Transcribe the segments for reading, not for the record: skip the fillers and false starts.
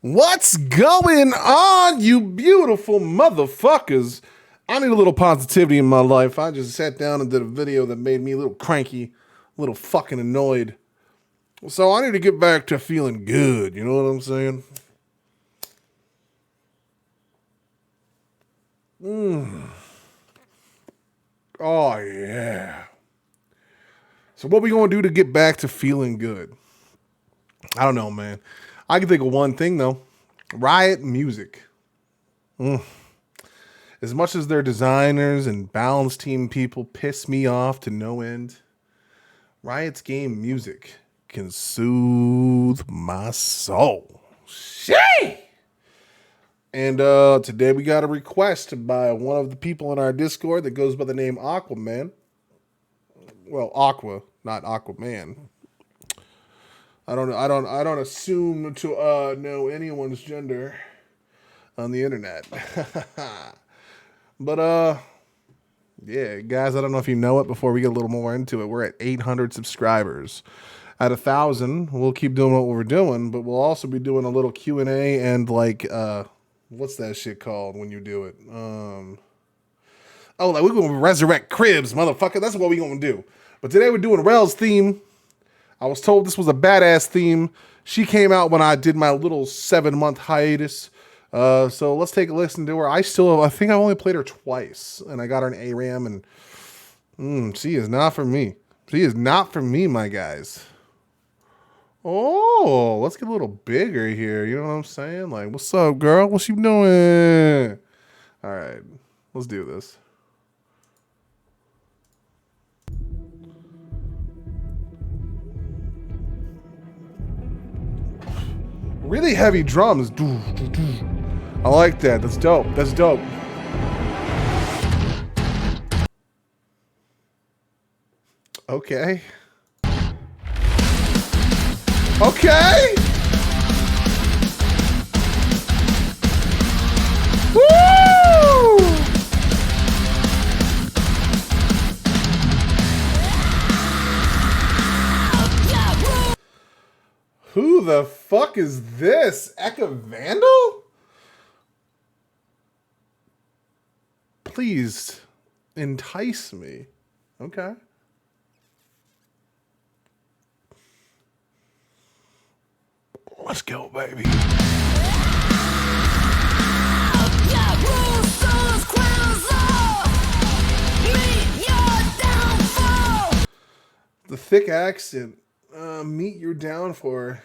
What's going on, you beautiful motherfuckers? I need a little positivity in my life. I just sat down and did a video that made me a little cranky, a little fucking annoyed. So I need to get back to feeling good, you know what I'm saying? Oh, yeah. So what we gonna do to get back to feeling good? I don't know, man. I can think of one thing, though. Riot music. As much as their designers and balance team people piss me off to no end, Riot's game music can soothe my soul. Shit! And today we got a request by one of the people in our Discord that goes by the name Aquaman. Well, Aqua, not Aquaman. I don't assume to know anyone's gender on the internet. But yeah, guys, I don't know if you know it. Before we get a little more into it, we're at 800 subscribers. At 1,000, we'll keep doing what we're doing, but we'll also be doing a little Q&A and like what's that shit called when you do it? Like we're gonna resurrect cribs, motherfucker. That's what we're gonna do. But today we're doing Rell's theme. I was told this was a badass theme. She came out when I did my little 7-month hiatus. So let's take a listen to her. I think I only played her twice, and I got her an ARAM, and she is not for me. She is not for me, my guys. Oh, let's get a little bigger here. You know what I'm saying? Like, what's up, girl? What you doing? All right, let's do this. Really heavy drums. I like that. That's dope. That's dope. Okay. Okay. Woo! Who the fuck is this? Eka Vandal? Please entice me. Okay. Let's go, baby. The thick accent. Meet your downfall.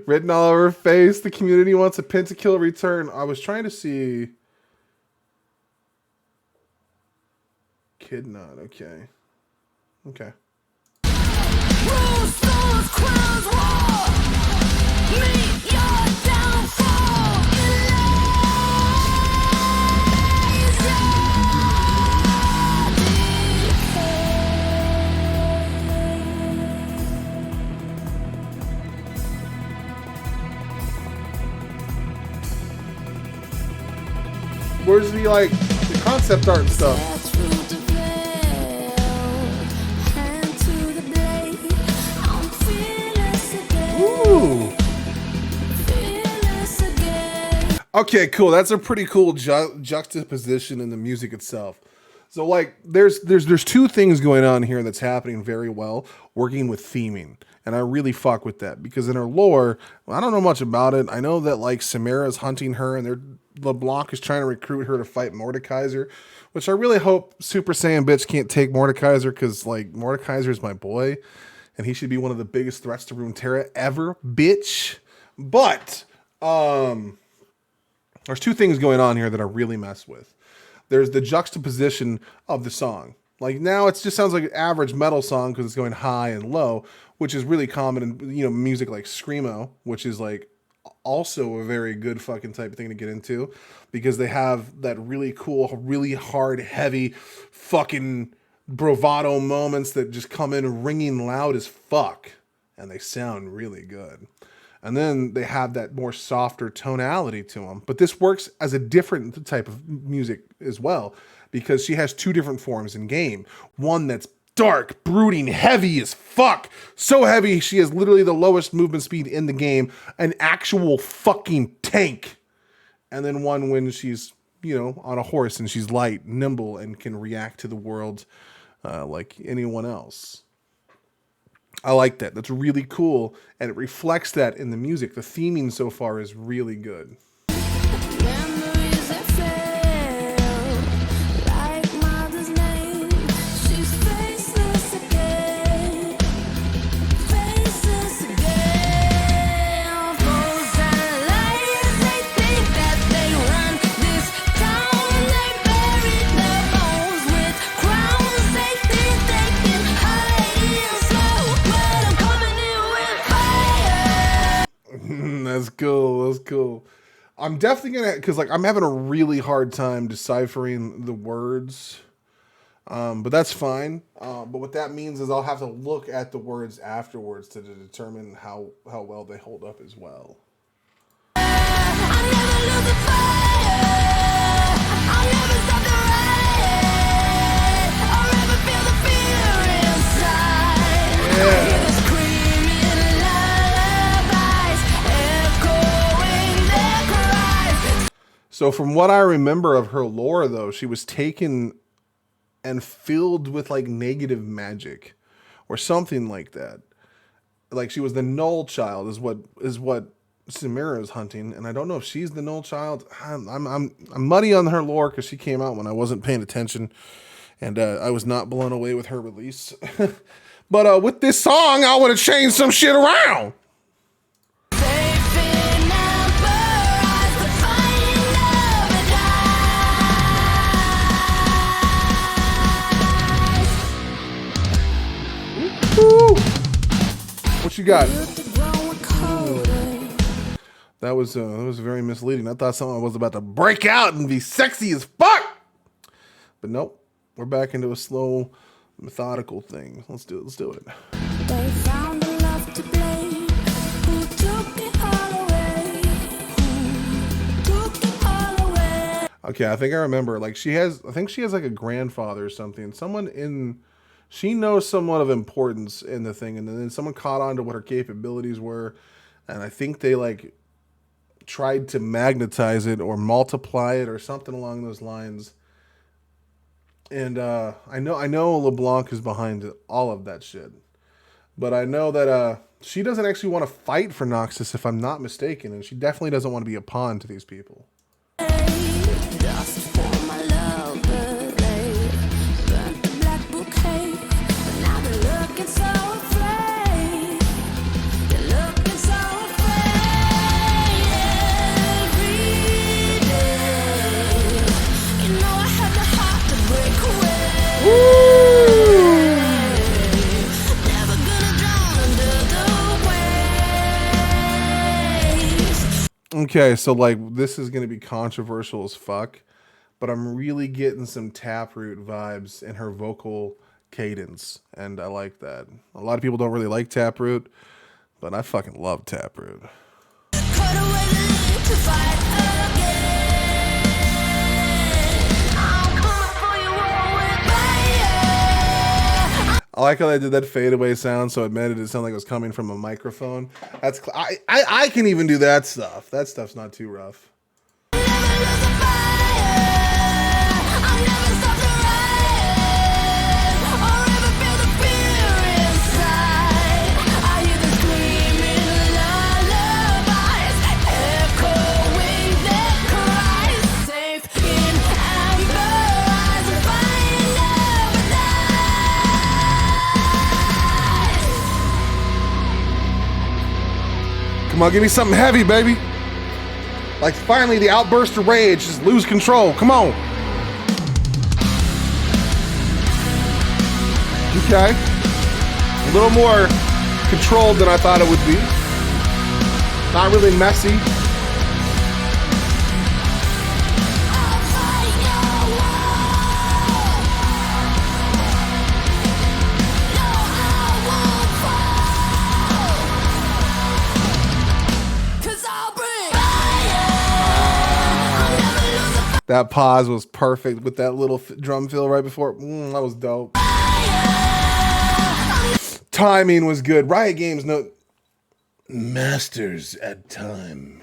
Written all over her face. The community wants a pentakill return. I was trying to see. Kid not. Okay. Okay. Where's the like the concept art and stuff? Ooh. Okay, cool. That's a pretty cool juxtaposition in the music itself. So like there's two things going on here that's happening very well, working with theming. And I really fuck with that because in her lore, I don't know much about it. I know that like Samara's hunting her and LeBlanc is trying to recruit her to fight Mordekaiser, which I really hope Super Saiyan bitch can't take Mordekaiser because like Mordekaiser is my boy and he should be one of the biggest threats to Runeterra ever, bitch. But there's two things going on here that I really mess with. There's the juxtaposition of the song. Like now it just sounds like an average metal song because it's going high and low, which is really common in music like screamo, which is like also a very good fucking type of thing to get into because they have that really cool, really hard, heavy fucking bravado moments that just come in ringing loud as fuck and they sound really good. And then they have that more softer tonality to them. But this works as a different type of music as well because she has two different forms in game. One that's dark, brooding, heavy as fuck. So heavy, she has literally the lowest movement speed in the game. An actual fucking tank. And then one when she's, you know, on a horse and she's light, nimble, and can react to the world like anyone else. I like that. That's really cool. And it reflects that in the music. The theming so far is really good. That's cool. That's cool. I'm definitely gonna, because like I'm having a really hard time deciphering the words, but that's fine. But what that means is I'll have to look at the words afterwards to determine how well they hold up as well. Yeah. So from what I remember of her lore, though, she was taken and filled with like negative magic or something like that. Like she was the null child is what Samira is hunting, and I don't know if she's the null child. I'm muddy on her lore because she came out when I wasn't paying attention, and I was not blown away with her release. But with this song, I want to change some shit around. What you got? That was very misleading. I thought someone was about to break out and be sexy as fuck. But nope. We're back into a slow, methodical thing. Let's do it. They found a love to blame. Who took it all away? Who took it all away? Okay, I think I remember. Like she has like a grandfather or something. She knows somewhat of importance in the thing, and then someone caught on to what her capabilities were, and I think they like tried to magnetize it or multiply it or something along those lines. And I know LeBlanc is behind all of that shit, but I know that she doesn't actually want to fight for Noxus, if I'm not mistaken, and she definitely doesn't want to be a pawn to these people. Just for my love, but they burnt the black bouquet. Okay, so like this is going to be controversial as fuck, but I'm really getting some Taproot vibes in her vocal cadence, and I like that. A lot of people don't really like Taproot, but I fucking love Taproot. I like how they did that fadeaway sound, so it made it sound like it was coming from a microphone. That's I can even do that stuff. That stuff's not too rough. Come on, give me something heavy, baby. Like finally the outburst of rage, just lose control. Come on. Okay. A little more controlled than I thought it would be. Not really messy. That pause was perfect with that little drum fill right before. That was dope. Timing was good. Riot Games, no. Masters at time.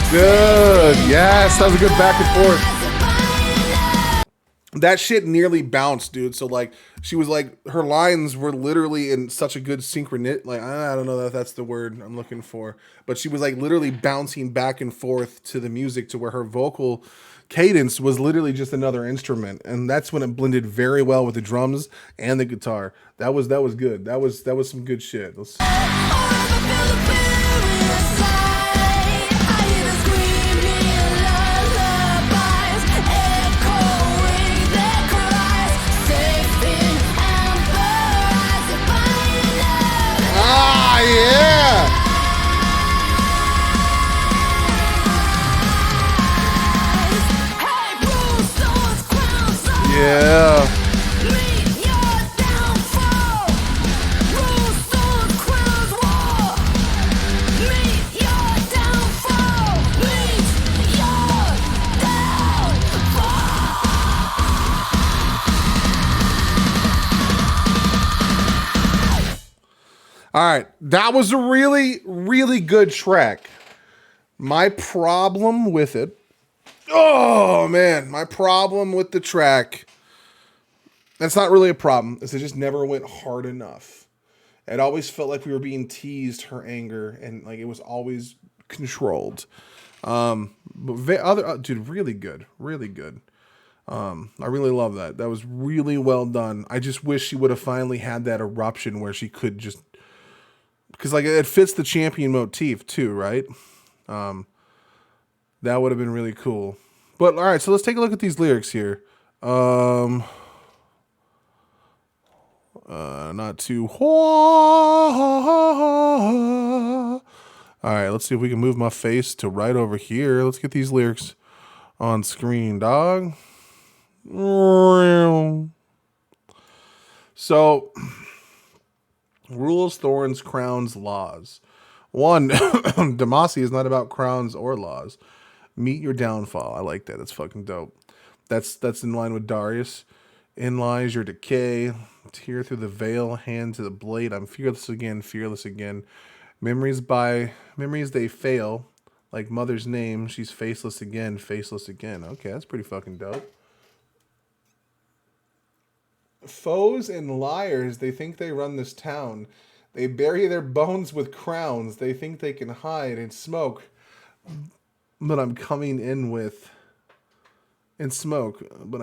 Good. Yes, that was a good back and forth. That shit nearly bounced, dude. So like, she was like, her lines were literally in such a good synchronit. Like, I don't know if that's the word I'm looking for, but she was like literally bouncing back and forth to the music to where her vocal cadence was literally just another instrument, and that's when it blended very well with the drums and the guitar. That was good. That was some good shit. Let's... Yeah. Yeah. All right, that was a really, really good track. My problem with it, oh man, my problem with the track, that's not really a problem, is it just never went hard enough. It always felt like we were being teased her anger, and like it was always controlled. But dude, really good, really good. I really love that. That was really well done. I just wish she would have finally had that eruption where she could just, because like it fits the champion motif too, right? That would have been really cool. But all right, so let's take a look at these lyrics here. Not too. All right, let's see if we can move my face to right over here. Let's get these lyrics on screen, dog. So, rules, thorns, crowns, laws. 1, Demacia is not about crowns or laws. Meet your downfall. I like that. That's fucking dope. That's in line with Darius. In lies your decay. Tear through the veil, hand to the blade. I'm fearless again, fearless again. Memories they fail. Like mother's name, she's faceless again, faceless again. Okay, that's pretty fucking dope. Foes and liars, they think they run this town. They bury their bones with crowns. They think they can hide and smoke. But I'm coming in with... And smoke. But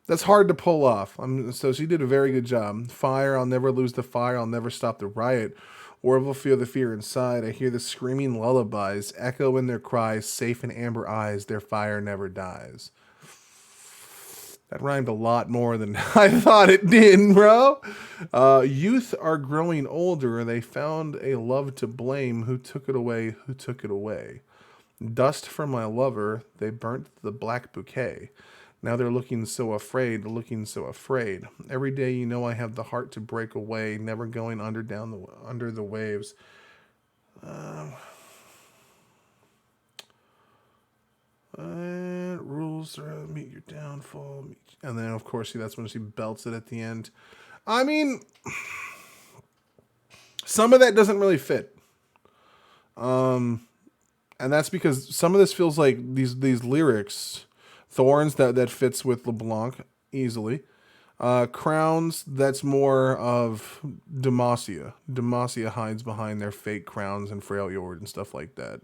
that's hard to pull off. So she did a very good job. Fire, I'll never lose the fire. I'll never stop the riot. Or will feel the fear inside. I hear the screaming lullabies. Echo in their cries. Safe in amber eyes. Their fire never dies. That rhymed a lot more than I thought it did, bro. Youth are growing older. They found a love to blame. Who took it away? Who took it away? Dust from my lover. They burnt the black bouquet. Now they're looking so afraid, looking so afraid. Every day you know I have the heart to break away, never going under the waves. Rules meet your downfall. And then, of course, that's when she belts it at the end. I mean, some of that doesn't really fit. And that's because some of this feels like these lyrics, thorns that fits with LeBlanc easily. Crowns, that's more of Demacia. Demacia hides behind their fake crowns and Freljord and stuff like that.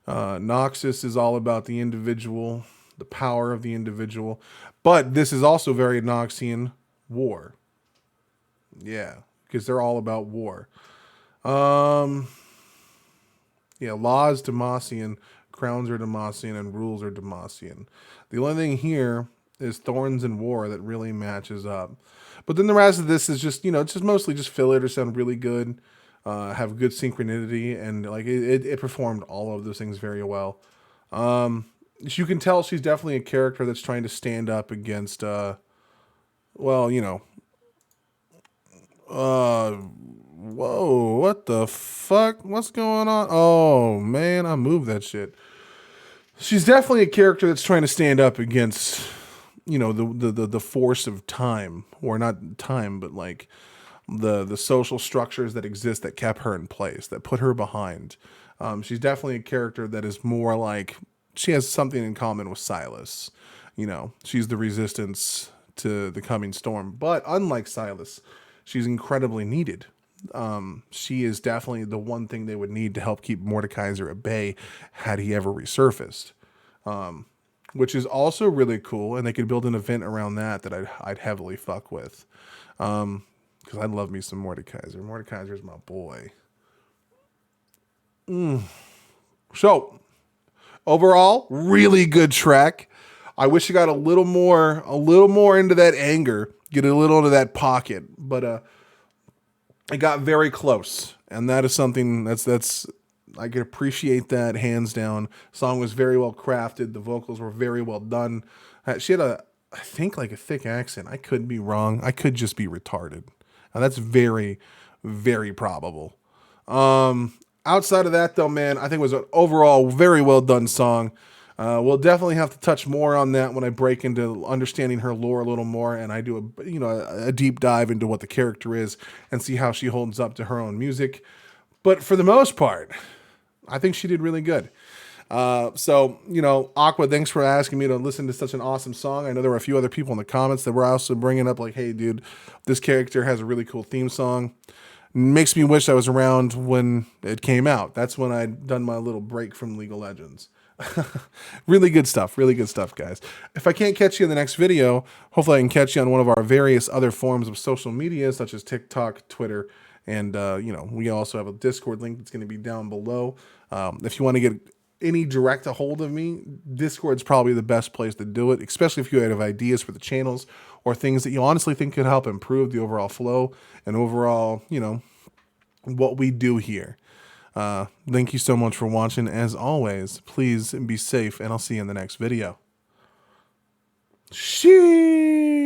Noxus is all about the individual, the power of the individual. But this is also very Noxian war. Yeah, because they're all about war. Yeah, laws Demacian, crowns are Demacian, and rules are Demacian. The only thing here is thorns and war that really matches up. But then the rest of this is just, it's just mostly just filler to sound really good, have good synchronity, and like it performed all of those things very well. you can tell she's definitely a character that's trying to stand up against, well, you know, whoa, what the fuck? What's going on? Oh, man, I moved that shit. She's definitely a character that's trying to stand up against, you know, the force of time, or not time, but like the social structures that exist that kept her in place, that put her behind. She's definitely a character that is more like, she has something in common with Silas. You know, she's the resistance to the coming storm. But unlike Silas, she's incredibly needed. She is definitely the one thing they would need to help keep Mordekaiser at bay had he ever resurfaced. Which is also really cool, and they could build an event around that I'd heavily fuck with. Because I love me some Mordekaiser. Mordekaiser's my boy. So, overall, really good track. I wish I got a little more into that anger, get a little into that pocket, but it got very close, and that is something that's I could appreciate that hands down. Song was very well crafted. The vocals were very well done. She had I think like a thick accent. I could be wrong. I could just be retarded. Now that's very, very probable. Outside of that, though, man, I think it was an overall very well done song. We'll definitely have to touch more on that when I break into understanding her lore a little more, and I do a deep dive into what the character is and see how she holds up to her own music. But for the most part, I think she did really good. So, Aqua, thanks for asking me to listen to such an awesome song. I know there were a few other people in the comments that were also bringing up like, hey, dude, this character has a really cool theme song. Makes me wish I was around when it came out. That's when I'd done my little break from League of Legends. Really good stuff, guys. If I can't catch you in the next video, hopefully I can catch you on one of our various other forms of social media, such as TikTok, Twitter, and we also have a Discord link that's going to be down below. If you want to get any direct a hold of me, Discord's probably the best place to do it, especially if you have ideas for the channels or things that you honestly think could help improve the overall flow and overall, what we do here. Thank you so much for watching. As always, please be safe, and I'll see you in the next video. Sheesh.